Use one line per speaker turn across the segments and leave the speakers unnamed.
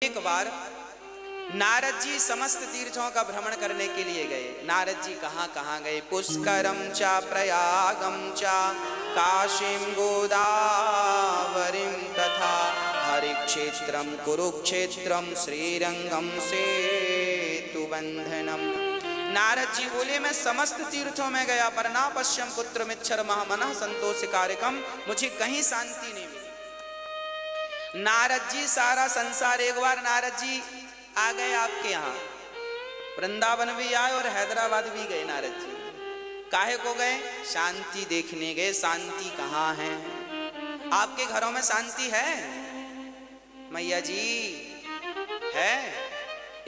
एक बार नारद जी समस्त तीर्थों का भ्रमण करने के लिए गए। नारद जी कहाँ कहाँ गए? पुष्करम चा प्रयागम चा काशीम गोदावरीम तथा हरिक्षेत्रम कुरुक्षेत्रम श्रीरंगम सेतुबंधनम। नारद जी बोले मैं समस्त तीर्थों में गया पर ना पश्यम पुत्र मिच्छर महामनः संतोष कार्यकम, मुझे कहीं शांति नहीं मिली। नारद जी सारा संसार, एक बार नारद जी आ गए आपके यहाँ, वृंदावन भी आए और हैदराबाद भी गए। नारद जी काहे को गए? शांति देखने गए। शांति कहाँ है? आपके घरों में शांति है मैया जी? है?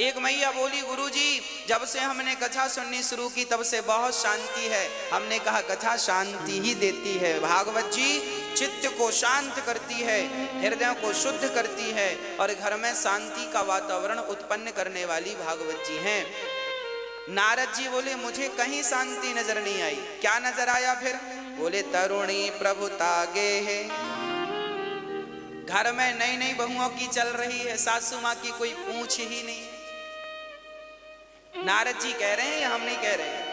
एक मैया बोली गुरुजी जब से हमने कथा सुननी शुरू की तब से बहुत शांति है। हमने कहा कथा शांति ही देती है। भागवत जी चित्त को शांत करती है, हृदय को शुद्ध करती है और घर में शांति का वातावरण उत्पन्न करने वाली भागवत जी हैं। नारद जी बोले मुझे कहीं शांति नजर नहीं आई। क्या नजर आया फिर? बोले तरुणी प्रभुता गे है। घर में नई नई बहुओं की चल रही है, सासू माँ की कोई पूछ ही नहीं। नारद जी कह रहे हैं या हम नहीं कह रहे हैं?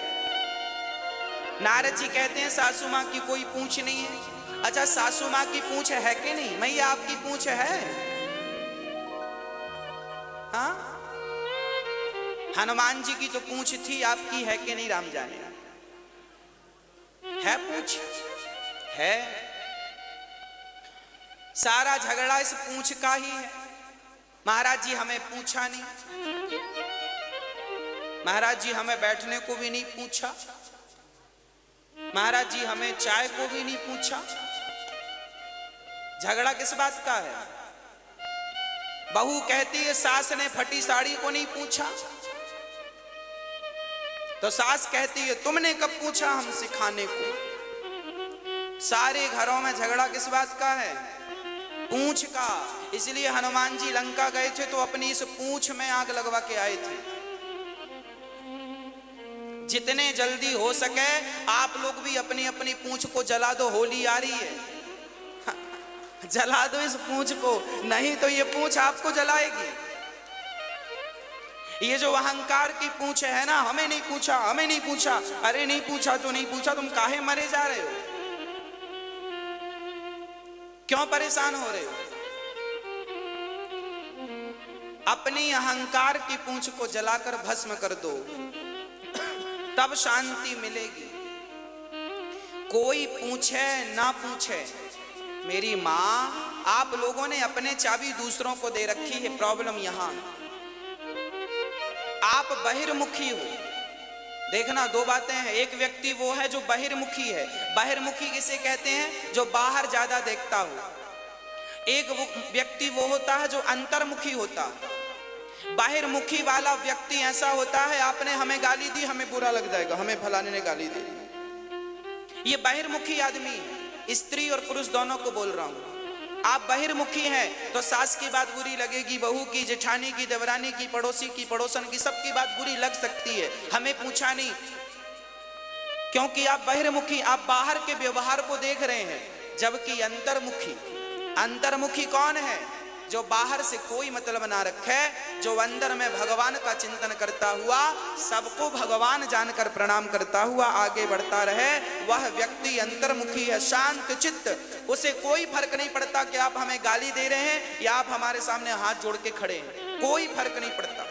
नारद जी कहते हैं सासू माँ की कोई पूछ नहीं है। अच्छा सासू माँ की पूछ है कि नहीं? मैया आपकी पूछ है? हाँ, हनुमान जी की तो पूछ थी, आपकी है कि नहीं? राम जाने है पूछ है। सारा झगड़ा इस पूछ का ही है। महाराज जी हमें पूछा नहीं, महाराज जी हमें बैठने को भी नहीं पूछा, महाराज जी हमें चाय को भी नहीं पूछा। झगड़ा किस बात का है? बहू कहती है सास ने फटी साड़ी को नहीं पूछा, तो सास कहती है तुमने कब पूछा हमसे खाने को। सारे घरों में झगड़ा किस बात का है? पूंछ का। इसलिए हनुमान जी लंका गए थे तो अपनी इस पूंछ में आग लगवा के आए थे। जितने जल्दी हो सके आप लोग भी अपनी अपनी पूंछ को जला दो। होली आ रही है, जला दो इस पूंछ को, नहीं तो ये पूंछ आपको जलाएगी। ये जो अहंकार की पूंछ है ना, हमें नहीं पूछा, हमें नहीं पूछा। अरे नहीं पूछा तो नहीं पूछा, तुम काहे मरे जा रहे हो? क्यों परेशान हो रहे हो? अपनी अहंकार की पूंछ को जलाकर भस्म कर दो, तब शांति मिलेगी। कोई पूछे ना पूछे, मेरी माँ आप लोगों ने अपने चाबी दूसरों को दे रखी है। प्रॉब्लम यहां आप बहिर्मुखी हो। देखना दो बातें हैं। एक व्यक्ति वो है जो बहिर्मुखी है। बहिर्मुखी किसे कहते हैं? जो बाहर ज्यादा देखता हो। एक व्यक्ति वो होता है जो अंतर्मुखी होता है। बाहिर्मुखी वाला व्यक्ति ऐसा होता है, आपने हमें गाली दी हमें बुरा लग जाएगा, हमें फलाने ने गाली दी। ये बाहिर्मुखी आदमी है। स्त्री और पुरुष दोनों को बोल रहा हूं। आप बहिर्मुखी हैं तो सास की बात बुरी लगेगी, बहू की, जेठानी की, देवरानी की, पड़ोसी की, पड़ोसन की, सबकी बात बुरी लग सकती है। हमें पूछा नहीं क्योंकि आप बहिर्मुखी, आप बाहर के व्यवहार को देख रहे हैं। जबकि अंतर्मुखी कौन है? जो बाहर से कोई मतलब ना रखे, जो अंदर में भगवान का चिंतन करता हुआ, सबको भगवान जानकर प्रणाम करता हुआ आगे बढ़ता रहे, वह व्यक्ति अंतर्मुखी है, शांत चित्त। उसे कोई फर्क नहीं पड़ता कि आप हमें गाली दे रहे हैं या आप हमारे सामने हाथ जोड़ के खड़े हैं, कोई फर्क नहीं पड़ता।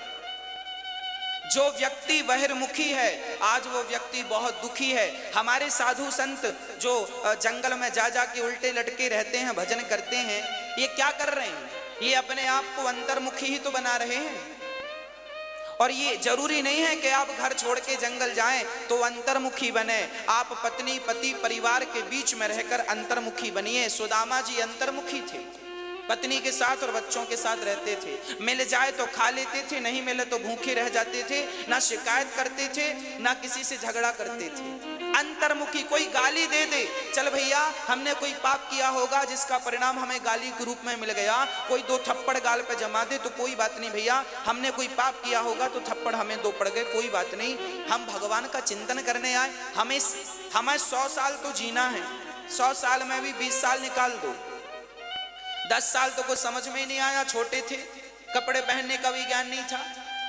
जो व्यक्ति बहिर्मुखी है आज वो व्यक्ति बहुत दुखी है। हमारे साधु संत जो जंगल में जा जा के उल्टे लटके रहते हैं, भजन करते हैं, ये क्या कर रहे हैं? ये अपने आप को अंतर्मुखी ही तो बना रहे हैं। और ये जरूरी नहीं है कि आप घर छोड़ के जंगल जाएं तो अंतर्मुखी बने। आप पत्नी पति परिवार के बीच में रहकर अंतर्मुखी बनिए। सुदामा जी अंतर्मुखी थे, पत्नी के साथ और बच्चों के साथ रहते थे। मिल जाए तो खा लेते थे, नहीं मिले तो भूखे रह जाते थे। ना शिकायत करते थे, ना किसी से झगड़ा करते थे। अंतर्मुखी। कोई गाली दे दे, चल भैया हमने कोई पाप किया होगा जिसका परिणाम हमें गाली के रूप में मिल गया। कोई दो थप्पड़ गाल पे जमा दे तो कोई बात नहीं भैया, हमने कोई पाप किया होगा तो थप्पड़ हमें दो पड़ गए, कोई बात नहीं। हम भगवान का चिंतन करने आए। हमें 100 साल तो जीना है, 100 साल में भी 20 साल निकाल दो। 10 साल तो कुछ समझ में ही नहीं आया, छोटे थे, कपड़े पहनने का भी ज्ञान नहीं था।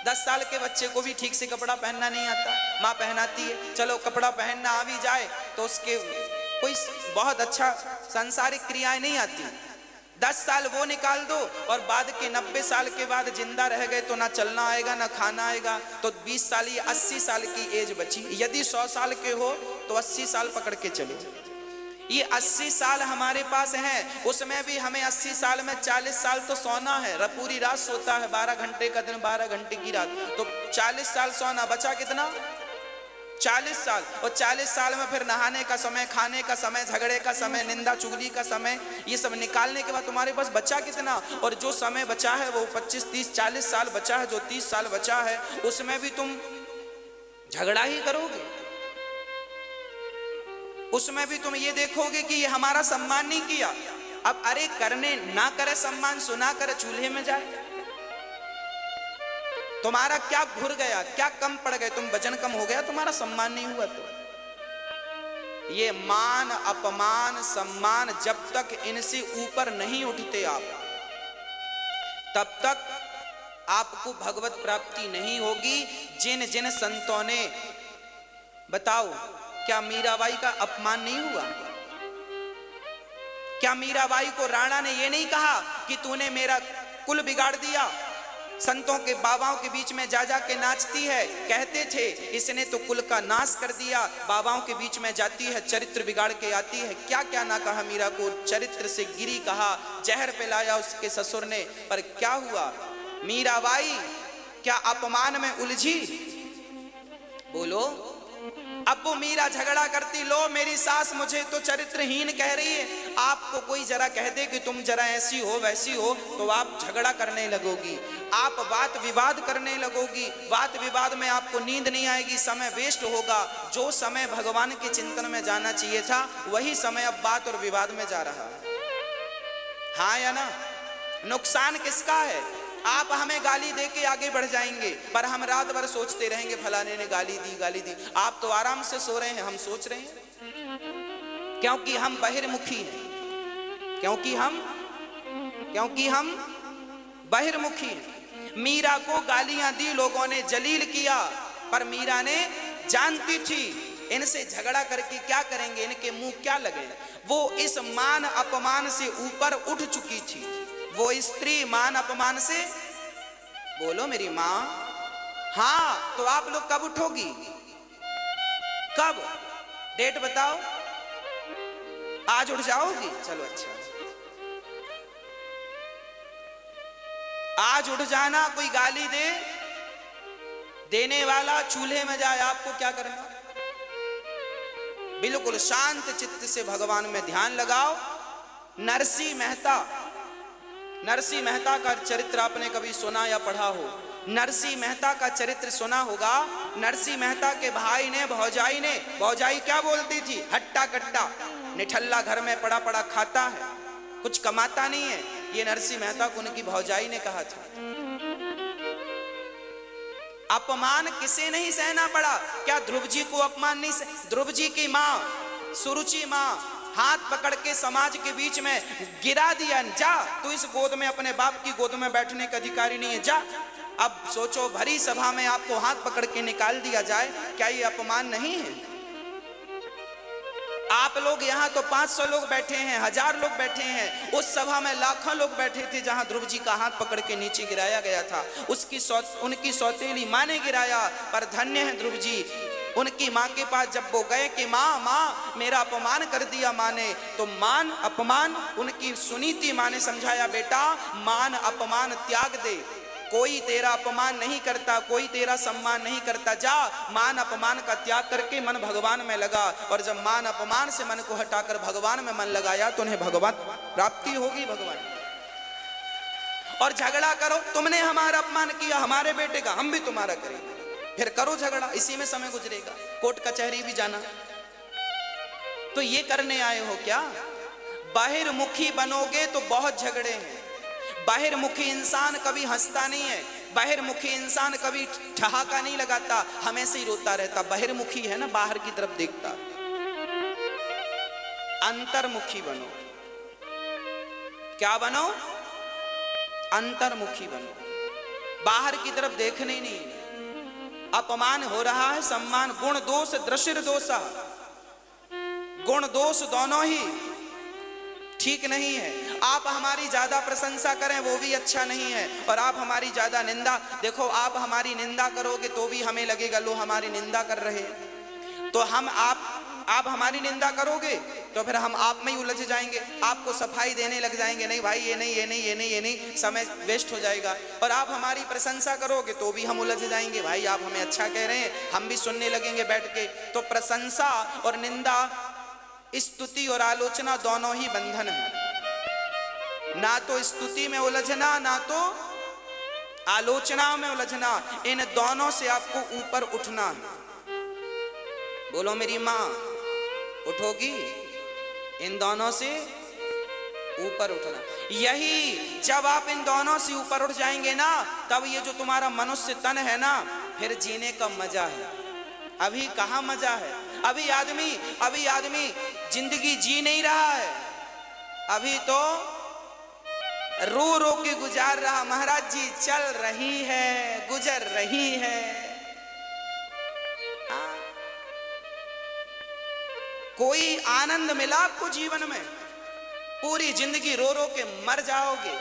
10 साल के बच्चे को भी ठीक से कपड़ा पहनना नहीं आता, माँ पहनाती है। चलो कपड़ा पहनना आ भी जाए तो उसके कोई बहुत अच्छा सांसारिक क्रियाएं नहीं आती। 10 साल वो निकाल दो और बाद के 90 साल के बाद जिंदा रह गए तो ना चलना आएगा ना खाना आएगा, तो 20 साल ये 80 साल की एज बची। यदि 100 साल के हो तो 80 साल पकड़ के चलो। ये 80 साल हमारे पास हैं, उसमें भी हमें 80 साल में 40 साल तो सोना है। पूरी रात सोता है, 12 घंटे का दिन 12 घंटे की रात, तो 40 साल सोना, बचा कितना? 40 साल। और 40 साल में फिर नहाने का समय, खाने का समय, झगड़े का समय, निंदा चुगली का समय, ये सब निकालने के बाद तुम्हारे पास बचा कितना? और जो समय बचा है वो 25, 30, 40 साल बचा है, जो 30 साल बचा है उसमें भी तुम झगड़ा ही करोगे। उसमें भी तुम ये देखोगे कि ये हमारा सम्मान नहीं किया। अब अरे करने ना करे सम्मान, सुना करे चूल्हे में जाए। तुम्हारा क्या घुर गया, क्या कम पड़ गए, तुम वजन कम हो गया, तुम्हारा सम्मान नहीं हुआ। तो ये मान अपमान सम्मान जब तक इनसे ऊपर नहीं उठते आप, तब तक आपको भगवत प्राप्ति नहीं होगी। जिन जिन संतों ने, बताओ क्या मीराबाई का अपमान नहीं हुआ? क्या मीराबाई को राणा ने ये नहीं कहा कि तूने मेरा कुल बिगाड़ दिया, संतों के बाबाओं के बीच में जा जा के नाचती है? कहते थे इसने तो कुल का नाश कर दिया, बाबाओं के बीच में जाती है, चरित्र बिगाड़ के आती है। क्या क्या ना कहा मीरा को, चरित्र से गिरी कहा, जहर पिलाया उसके ससुर ने, पर क्या हुआ? मीराबाई क्या अपमान में उलझी? बोलो। अब वो मीरा झगड़ा करती, लो मेरी सास मुझे तो चरित्रहीन कह रही है। आपको कोई जरा कह दे कि तुम जरा ऐसी हो वैसी हो तो आप झगड़ा करने लगोगी, आप बात विवाद करने लगोगी। बात विवाद में आपको नींद नहीं आएगी, समय वेस्ट होगा। जो समय भगवान के चिंतन में जाना चाहिए था वही समय अब बात और विवाद में जा रहा है। हाँ या ना? नुकसान किसका है? आप हमें गाली दे के आगे बढ़ जाएंगे, पर हम रात भर सोचते रहेंगे फलाने ने गाली दी गाली दी। आप तो आराम से सो रहे हैं, हम सोच रहे हैं, क्योंकि हम बहिर्मुखी हैं, क्योंकि हम बहिर्मुखी हैं। मीरा को गालियां दी लोगों ने, जलील किया, पर मीरा ने जानती थी इनसे झगड़ा करके क्या करेंगे, इनके मुंह क्या लगे। वो इस मान अपमान से ऊपर उठ चुकी थी। वो स्त्री मान अपमान से, बोलो मेरी माँ। हाँ, तो आप लोग कब उठोगी? कब? डेट बताओ। आज उठ जाओगी? चलो अच्छा, आज उठ जाना। कोई गाली दे, देने वाला चूल्हे में जाए, आपको क्या करना? बिल्कुल शांत चित्त से भगवान में ध्यान लगाओ। नरसिंह मेहता का चरित्र आपने कभी सुना या पढ़ा हो? नरसिंह मेहता का चरित्र सुना होगा। नरसिंह मेहता के भाई ने, भौजाई क्या बोलती थी? हट्टा कट्टा निठल्ला, घर में पड़ा पड़ा खाता है, कुछ कमाता नहीं है। ये नरसिंह मेहता को उनकी भौजाई ने कहा था। अपमान किसे नहीं सहना पड़ा? क्या ध्रुव जी को अपमान नहीं ध्रुव जी की माँ सुरुचि माँ हाथ पकड़ के समाज के बीच में गिरा दिया, जा तू इस गोद में, अपने बाप की गोद में बैठने का अधिकारी नहीं है, जा। अब सोचो, भरी सभा में आपको हाथ पकड़ के निकाल दिया जाए, क्या ये अपमान नहीं है? आप लोग यहाँ तो 500 लोग बैठे हैं, 1000 लोग बैठे हैं, उस सभा में लाखों लोग बैठे थे जहां ध्रुव जी का हाथ पकड़ के नीचे गिराया गया था। उनकी सौतेली माँ ने गिराया, पर धन्य है ध्रुव जी। उनकी माँ के पास जब वो गए कि माँ मेरा अपमान कर दिया माँ ने, तो मान अपमान उनकी सुनी थी। माँ ने समझाया, बेटा मान अपमान त्याग दे, कोई तेरा अपमान नहीं करता, कोई तेरा सम्मान नहीं करता। जा मान अपमान का त्याग करके मन भगवान में लगा, और जब मान अपमान से मन को हटाकर भगवान में मन लगाया तो उन्हें भगवान प्राप्ति होगी। भगवान और झगड़ा करो, तुमने हमारा अपमान किया, हमारे बेटे का, हम भी तुम्हारा करेंगे, फिर करो झगड़ा, इसी में समय गुजरेगा, कोर्ट कचहरी भी जाना। तो ये करने आए हो क्या? बाहिर्मुखी बनोगे तो बहुत झगड़े हैं। बाहिर्मुखी इंसान कभी हंसता नहीं है, बाहिर्मुखी इंसान कभी ठहाका नहीं लगाता, हमेशा ही रोता रहता। बाहिर्मुखी है ना, बाहर की तरफ देखता। अंतर्मुखी बनो। क्या बनो? अंतर्मुखी बनो। बाहर की तरफ देखने ही नहीं। अपमान हो रहा है, सम्मान, गुण दोष दृशिर दोषा, गुण दोष दोनों ही ठीक नहीं है। आप हमारी ज्यादा प्रशंसा करें वो भी अच्छा नहीं है, और आप हमारी ज्यादा निंदा, देखो आप हमारी निंदा करोगे तो भी हमें लगेगा लो हमारी निंदा कर रहे हैं, तो हम आप हमारी निंदा करोगे तो फिर हम आप में ही उलझ जाएंगे, आपको सफाई देने लग जाएंगे, नहीं भाई ये नहीं ये नहीं ये नहीं ये नहीं, समय वेस्ट हो जाएगा। और आप हमारी प्रशंसा करोगे तो भी हम उलझ जाएंगे, भाई आप हमें अच्छा कह रहे हैं, हम भी सुनने लगेंगे बैठ के। तो प्रशंसा और निंदा, स्तुति और आलोचना दोनों ही बंधन है। ना तो स्तुति में उलझना, ना तो आलोचना में उलझना, इन दोनों से आपको ऊपर उठना है। बोलो मेरी मां उठोगी? इन दोनों से ऊपर उठना। यही जब आप इन दोनों से ऊपर उठ जाएंगे ना, तब ये जो तुम्हारा मनुष्य तन है ना, फिर जीने का मजा है। अभी कहां मजा है? अभी आदमी जिंदगी जी नहीं रहा है, अभी तो रो रो के गुजार रहा। महाराज जी चल रही है, गुजर रही है। कोई आनंद मिला आपको जीवन में? पूरी जिंदगी रो रो के मर जाओगे।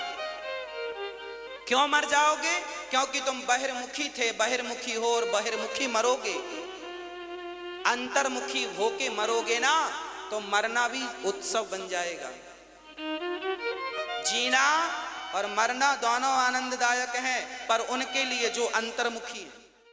क्यों मर जाओगे? क्योंकि तुम बहिर्मुखी थे, बहिर्मुखी हो और बहिर्मुखी मरोगे। अंतर्मुखी होके मरोगे ना तो मरना भी उत्सव बन जाएगा। जीना और मरना दोनों आनंददायक हैं, पर उनके लिए जो अंतर्मुखी है।